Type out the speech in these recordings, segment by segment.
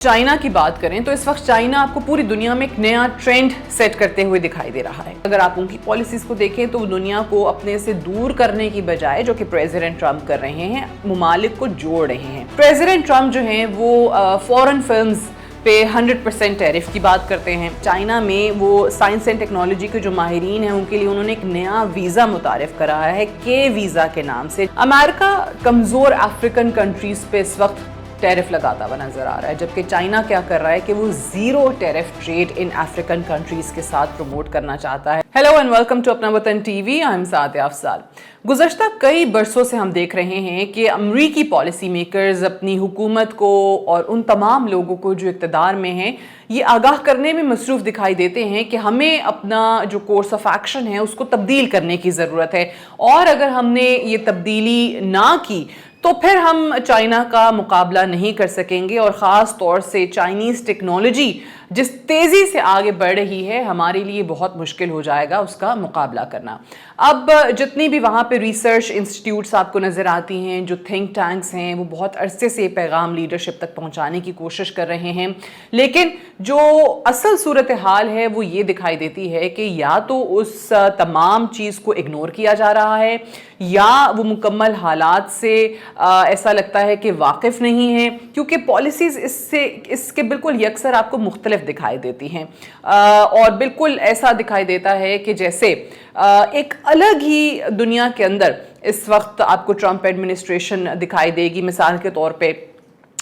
China की बात करें तो इस वक्त चाइना आपको पूरी दुनिया में एक नया ट्रेंड सेट करते हुए दिखाई दे रहा है। अगर आप उनकी पॉलिसीज को देखें तो दुनिया को अपने से दूर करने की बजाय, जो कि प्रेसिडेंट ट्रंप कर रहे हैं, मुमालिक को जोड़ रहे हैं। प्रेसिडेंट ट्रंप जो हैं वो फॉरेन फिल्म्स पे 100% टैरिफ की बात करते हैं। चाइना में वो साइंस एंड टेक्नोलॉजी के जो माहिरीन हैं उनके लिए उन्होंने एक नया वीज़ा मुतारिफ कराया है, के वीज़ा के नाम से। अमेरिका कमज़ोर अफ्रीकन कंट्रीज़ पे इस वक्त टैरिफ लगाता हुआ नजर आ रहा है, जबकि चाइना क्या कर रहा है कि वो zero tariff trade in African countries के साथ प्रमोट करना चाहता है। Hello and welcome to Apna Watan TV. I am Sadia Afzal. गुज़श्ता कई बरसों से हम देख रहे हैं कि अमरीकी पॉलिसी मेकर्स अपनी हुकूमत को और उन तमाम लोगों को जो इक़्तिदार में हैं ये आगाह करने में मसरूफ़ दिखाई देते हैं कि हमें अपना जो कोर्स ऑफ एक्शन है उसको तब्दील करने की ज़रूरत है, और अगर हमने ये तब्दीली ना की तो फिर हम चाइना का मुकाबला नहीं कर सकेंगे, और ख़ास तौर से चाइनीज़ टेक्नोलॉजी जिस तेज़ी से आगे बढ़ रही है हमारे लिए बहुत मुश्किल हो जाएगा उसका मुकाबला करना। अब जितनी भी वहाँ पे रिसर्च इंस्टीट्यूट्स आपको नज़र आती हैं, जो थिंक टैंक्स हैं, वो बहुत अरसे से पैगाम लीडरशिप तक पहुँचाने की कोशिश कर रहे हैं, लेकिन जो असल सूरत हाल है वो ये दिखाई देती है कि या तो उस तमाम चीज़ को इग्नोर किया जा रहा है, या वो मुकम्मल हालात से ऐसा लगता है कि वाकिफ़ नहीं है, क्योंकि पॉलिसीज़ इसके बिल्कुल यकसर आपको मुख्तलिफ दिखाई देती हैं, और बिल्कुल ऐसा दिखाई देता है कि जैसे एक अलग ही दुनिया के अंदर इस वक्त आपको ट्रंप एडमिनिस्ट्रेशन दिखाई देगी। मिसाल के तौर पे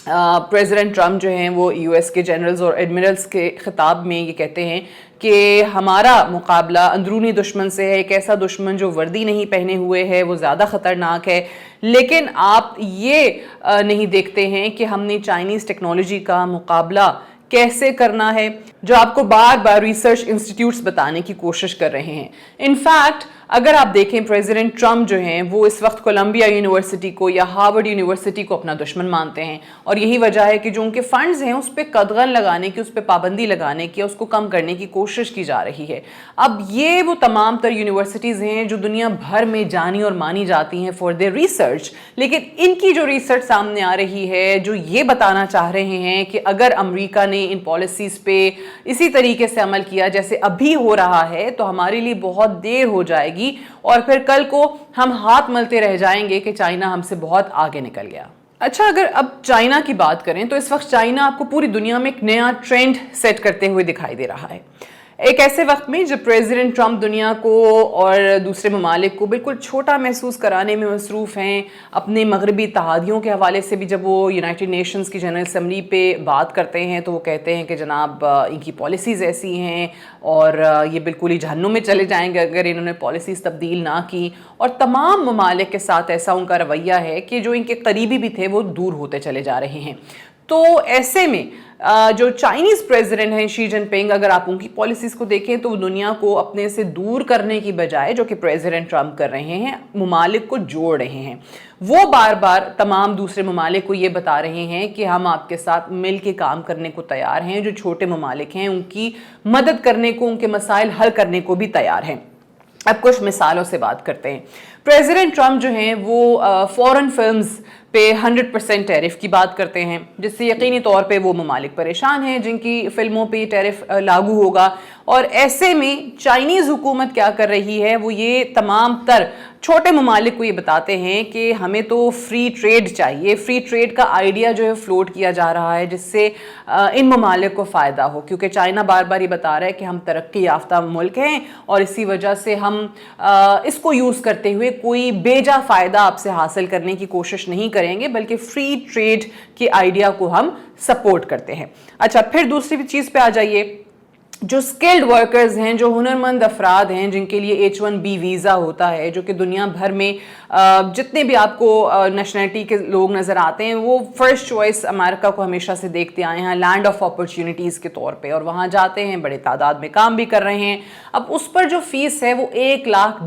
प्रेसिडेंट ट्रंप जो हैं वो यूएस के जनरल्स और एडमिरल्स के खिताब में ये कहते हैं कि हमारा मुकाबला अंदरूनी दुश्मन से है, एक ऐसा दुश्मन जो वर्दी नहीं पहने हुए है, वो ज़्यादा ख़तरनाक है। लेकिन आप ये नहीं देखते हैं कि हमने चाइनीज़ टेक्नोलॉजी का मुकाबला कैसे करना है, जो आपको बार बार रिसर्च इंस्टीट्यूट्स बताने की कोशिश कर रहे हैं। इनफैक्ट अगर आप देखें, प्रेसिडेंट ट्रंप जो हैं वो इस वक्त कोलंबिया यूनिवर्सिटी को या हार्वर्ड यूनिवर्सिटी को अपना दुश्मन मानते हैं, और यही वजह है कि जो उनके फंड्स हैं उस पर कदगन लगाने की, उस पर पाबंदी लगाने की, उसको कम करने की कोशिश की जा रही है। अब ये वो तमाम तर यूनिवर्सिटीज़ हैं जो दुनिया भर में जानी और मानी जाती हैं फॉर देयर रिसर्च, लेकिन इनकी जो रिसर्च सामने आ रही है जो ये बताना चाह रहे हैं कि अगर अमेरिका ने इन पॉलिसीज़ पे इसी तरीके से अमल किया जैसे अभी हो रहा है तो हमारे लिए बहुत देर हो जाएगी, और फिर कल को हम हाथ मलते रह जाएंगे कि चाइना हमसे बहुत आगे निकल गया। अच्छा, अगर अब चाइना की बात करें तो इस वक्त चाइना आपको पूरी दुनिया में एक नया ट्रेंड सेट करते हुए दिखाई दे रहा है। एक ऐसे वक्त में जब प्रेसिडेंट ट्रंप दुनिया को और दूसरे ममालिक को बिल्कुल छोटा महसूस कराने में मसरूफ़ हैं, अपने मगरबी तहादियों के हवाले से भी जब वो यूनाइटेड नेशंस की जनरल असम्बली पे बात करते हैं तो वो कहते हैं कि जनाब इनकी पॉलिसीज़ ऐसी हैं और ये बिल्कुल ही जहन्नुम में चले जाएंगे अगर इन्होंने पॉलिसीज़ तब्दील ना की, और तमाम ममालिक के साथ ऐसा उनका रवैया है कि जो इनके करीबी भी थे वो दूर होते चले जा रहे हैं। तो ऐसे में जो चाइनीज़ प्रेसिडेंट हैं शी जिनपिंग, अगर आप उनकी पॉलिसीज़ को देखें तो दुनिया को अपने से दूर करने की बजाय, जो कि प्रेसिडेंट ट्रंप कर रहे हैं, मुमालिक को जोड़ रहे हैं। वो बार बार तमाम दूसरे ममालिक को ये बता रहे हैं कि हम आपके साथ मिल के काम करने को तैयार हैं, जो छोटे ममालिक हैं उनकी मदद करने को, उनके मसाइल हल करने को भी तैयार हैं। अब कुछ मिसालों से बात करते हैं। प्रेसिडेंट ट्रंप जो हैं वो फॉरेन फिल्म्स पे 100% टैरिफ की बात करते हैं, जिससे यकीनी तौर पे वो ममालिक परेशान हैं जिनकी फ़िल्मों पे टैरिफ लागू होगा। और ऐसे में चाइनीज़ हुकूमत क्या कर रही है, वो ये तमाम तर छोटे ममालिक को ये बताते हैं कि हमें तो फ्री ट्रेड चाहिए। फ्री ट्रेड का आइडिया जो है फ्लोट किया जा रहा है जिससे इन ममालिक को फ़ायदा हो, क्योंकि चाइना बार बार ये बता रहा है कि हम तरक्की याफ्ता मुल्क हैं और इसी वजह से हम इसको यूज़ करते हुए कोई बेजा फ़ायदा आपसे हासिल करने की कोशिश नहीं करेंगे, बल्कि फ्री ट्रेड के आइडिया को हम सपोर्ट करते हैं। अच्छा, फिर दूसरी चीज़ पे आ जाइए। जो स्किल्ड वर्कर्स हैं, जो हुनरमंद अफराद हैं जिनके लिए H1B वीज़ा होता है, जो कि दुनिया भर में जितने भी आपको नेशनलिटी के लोग नज़र आते हैं वो फर्स्ट चॉइस अमेरिका को हमेशा से देखते आए हैं लैंड ऑफ अपॉर्चुनिटीज़ के तौर पे, और वहाँ जाते हैं, बड़े तादाद में काम भी कर रहे हैं। अब उस पर जो फ़ीस है वो $1 लाख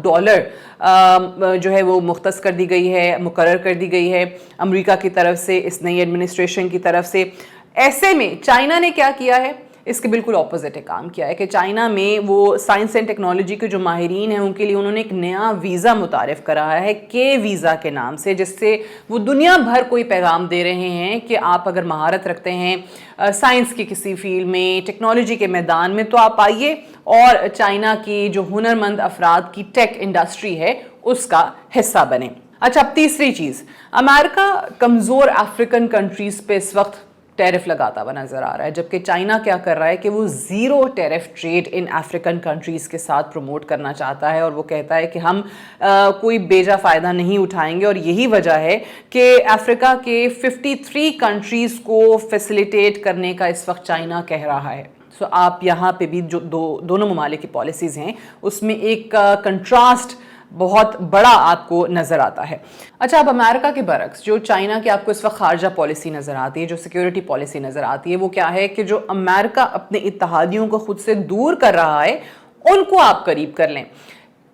जो है वो मुख्तस कर दी गई है, मुकर्रर कर दी गई है अमेरिका की तरफ से, इस नई एडमिनिस्ट्रेशन की तरफ से। ऐसे में चाइना ने क्या किया है इसके बिल्कुल ऑपोजिट है काम किया है कि चाइना में वो साइंस एंड टेक्नोलॉजी के जो माहिरीन हैं उनके लिए उन्होंने एक नया वीज़ा मुतारिफ़ करा है के वीज़ा के नाम से, जिससे वो दुनिया भर कोई पैगाम दे रहे हैं कि आप अगर महारत रखते हैं साइंस की किसी फील्ड में, टेक्नोलॉजी के मैदान में, तो आप आइए और चाइना की जो हुनरमंद अफराद की टेक इंडस्ट्री है उसका हिस्सा बने। अच्छा, अब तीसरी चीज़, अमेरिका कमज़ोर अफ्रीकन कंट्रीज़ पे इस वक्त टैरिफ लगाता हुआ नज़र आ रहा है, जबकि चाइना क्या कर रहा है कि वो zero tariff trade in African countries के साथ प्रमोट करना चाहता है, और वो कहता है कि हम कोई बेजा फ़ायदा नहीं उठाएंगे। और यही वजह है कि अफ्रीका के 53 कंट्रीज़ को फैसिलिटेट करने का इस वक्त चाइना कह रहा है। सो आप यहाँ पे भी जो दोनों ममालिक की पॉलिसीज़ हैं उसमें एक कंट्रास्ट बहुत बड़ा आपको नज़र आता है। अच्छा, अब अमेरिका के बरक्स जो चाइना की आपको इस वक्त खारजा पॉलिसी नज़र आती है, जो सिक्योरिटी पॉलिसी नज़र आती है, वो क्या है कि जो अमेरिका अपने इत्तेहादियों को खुद से दूर कर रहा है उनको आप करीब कर लें।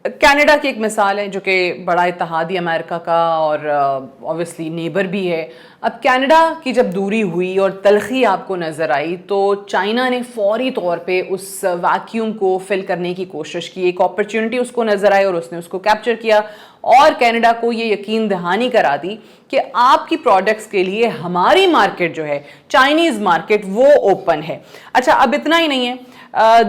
कनाडा की एक मिसाल है जो कि बड़ा इत्तेहादी अमेरिका का और ऑब्वियसली नेबर भी है। अब कनाडा की जब दूरी हुई और तलखी आपको नज़र आई तो चाइना ने फौरी तौर पे उस वैक्यूम को फिल करने की कोशिश की, एक अपॉर्चुनिटी उसको नज़र आई और उसने उसको कैप्चर किया और कनाडा को ये यकीन दहानी करा दी कि आपकी प्रोडक्ट्स के लिए हमारी मार्केट जो है, चाइनीज़ मार्केट, वो ओपन है। अच्छा, अब इतना ही नहीं है,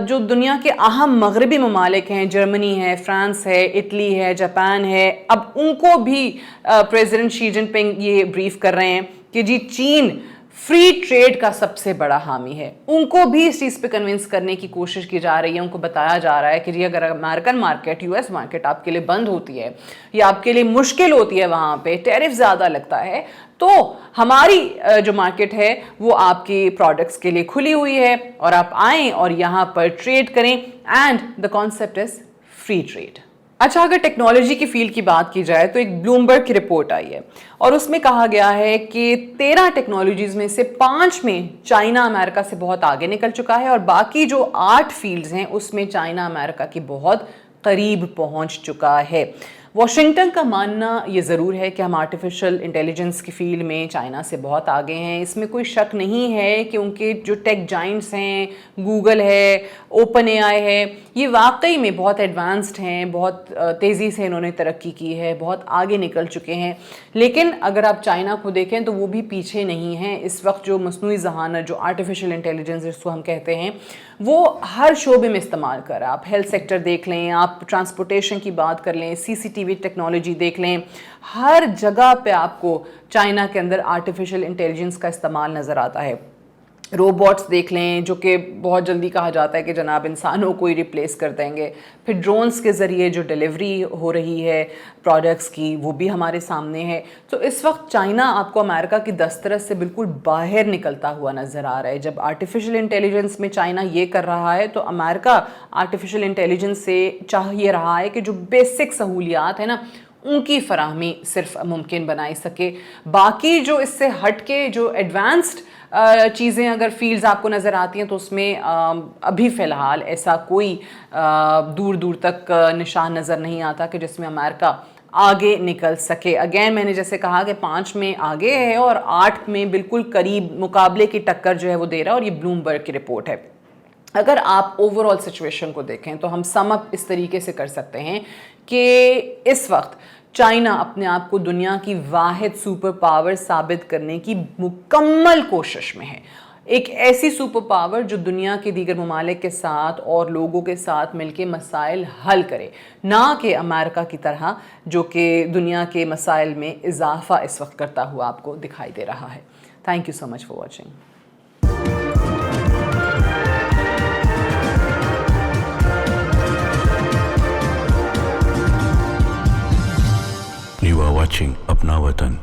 जो दुनिया के अहम मगरबी ममालिक हैं, जर्मनी है, फ्रांस है, इटली है, जापान है, अब उनको भी प्रेसिडेंट शी जिनपिंग ये ब्रीफ कर रहे हैं कि जी चीन फ्री ट्रेड का सबसे बड़ा हामी है। उनको भी इस चीज़ पे कन्विंस करने की कोशिश की जा रही है, उनको बताया जा रहा है कि जी अगर अमेरिकन मार्केट, यूएस मार्केट आपके लिए बंद होती है या आपके लिए मुश्किल होती है, वहाँ पे टैरिफ ज़्यादा लगता है, तो हमारी जो मार्केट है वो आपकी प्रोडक्ट्स के लिए खुली हुई है और आप आएँ और यहाँ पर ट्रेड करें, and the concept is free trade. अच्छा, अगर टेक्नोलॉजी की फील्ड की बात की जाए तो एक ब्लूमबर्ग की रिपोर्ट आई है और उसमें कहा गया है कि 13 टेक्नोलॉजीज़ में से 5 में चाइना अमेरिका से बहुत आगे निकल चुका है और बाकी जो 8 फील्ड्स हैं उसमें चाइना अमेरिका की बहुत करीब पहुंच चुका है। वॉशिंगटन का मानना ये ज़रूर है कि हम आर्टिफिशियल इंटेलिजेंस की फील्ड में चाइना से बहुत आगे हैं, इसमें कोई शक नहीं है कि उनके जो टेक जाइंट्स हैं, गूगल है, ओपन एआई है, ये वाकई में बहुत एडवांस्ड हैं, बहुत तेज़ी से इन्होंने तरक्की की है, बहुत आगे निकल चुके हैं। लेकिन अगर आप चाइना को देखें तो वो भी पीछे नहीं हैं। इस वक्त जो मस्नूई ज़हानत, जो आर्टिफिशियल इंटेलिजेंस जिसको हम कहते हैं, वो हर शोबे में इस्तेमाल कर रहा है। आप हेल्थ सेक्टर देख लें, आप ट्रांसपोर्टेशन की बात कर लें, सीसीटीवी टेक्नोलॉजी देख लें, हर जगह पे आपको चाइना के अंदर आर्टिफिशियल इंटेलिजेंस का इस्तेमाल नज़र आता है। रोबोट्स देख लें जो कि बहुत जल्दी कहा जाता है कि जनाब इंसानों को ही रिप्लेस कर देंगे। फिर ड्रोन्स के ज़रिए जो डिलीवरी हो रही है प्रोडक्ट्स की, वो भी हमारे सामने है। तो इस वक्त चाइना आपको अमेरिका की दस्तरस से बिल्कुल बाहर निकलता हुआ नज़र आ रहा है। जब आर्टिफिशियल इंटेलिजेंस में चाइना ये कर रहा है तो अमेरिका आर्टिफिशियल इंटेलिजेंस से चाह ये रहा है कि जो बेसिक सहूलियात है ना उनकी फराहमी सिर्फ मुमकिन बनाई सके। बाकी जो इससे हट के जो एडवांस्ड चीज़ें अगर फील्ड्स आपको नज़र आती हैं तो उसमें अभी फ़िलहाल ऐसा कोई दूर दूर तक निशान नज़र नहीं आता कि जिसमें अमेरिका आगे निकल सके। अगेन मैंने जैसे कहा कि 5 में आगे है और 8 में बिल्कुल करीब मुकाबले की टक्कर जो है वो दे रहा है, और ये ब्लूमबर्ग की रिपोर्ट है। अगर आप ओवरऑल सिचुएशन को देखें तो हम सम अप इस तरीके से कर सकते हैं कि इस वक्त चाइना अपने आप को दुनिया की वाहिद सुपर पावर साबित करने की मुकम्मल कोशिश में है। एक ऐसी सुपर पावर जो दुनिया के दीगर ममालिक के साथ और लोगों के साथ मिलकर मसाइल हल करे, ना कि अमेरिका की तरह जो कि दुनिया के मसाइल में इजाफा इस वक्त करता हुआ आपको दिखाई दे रहा है। Thank you so much for watching. You are watching अपना वतन।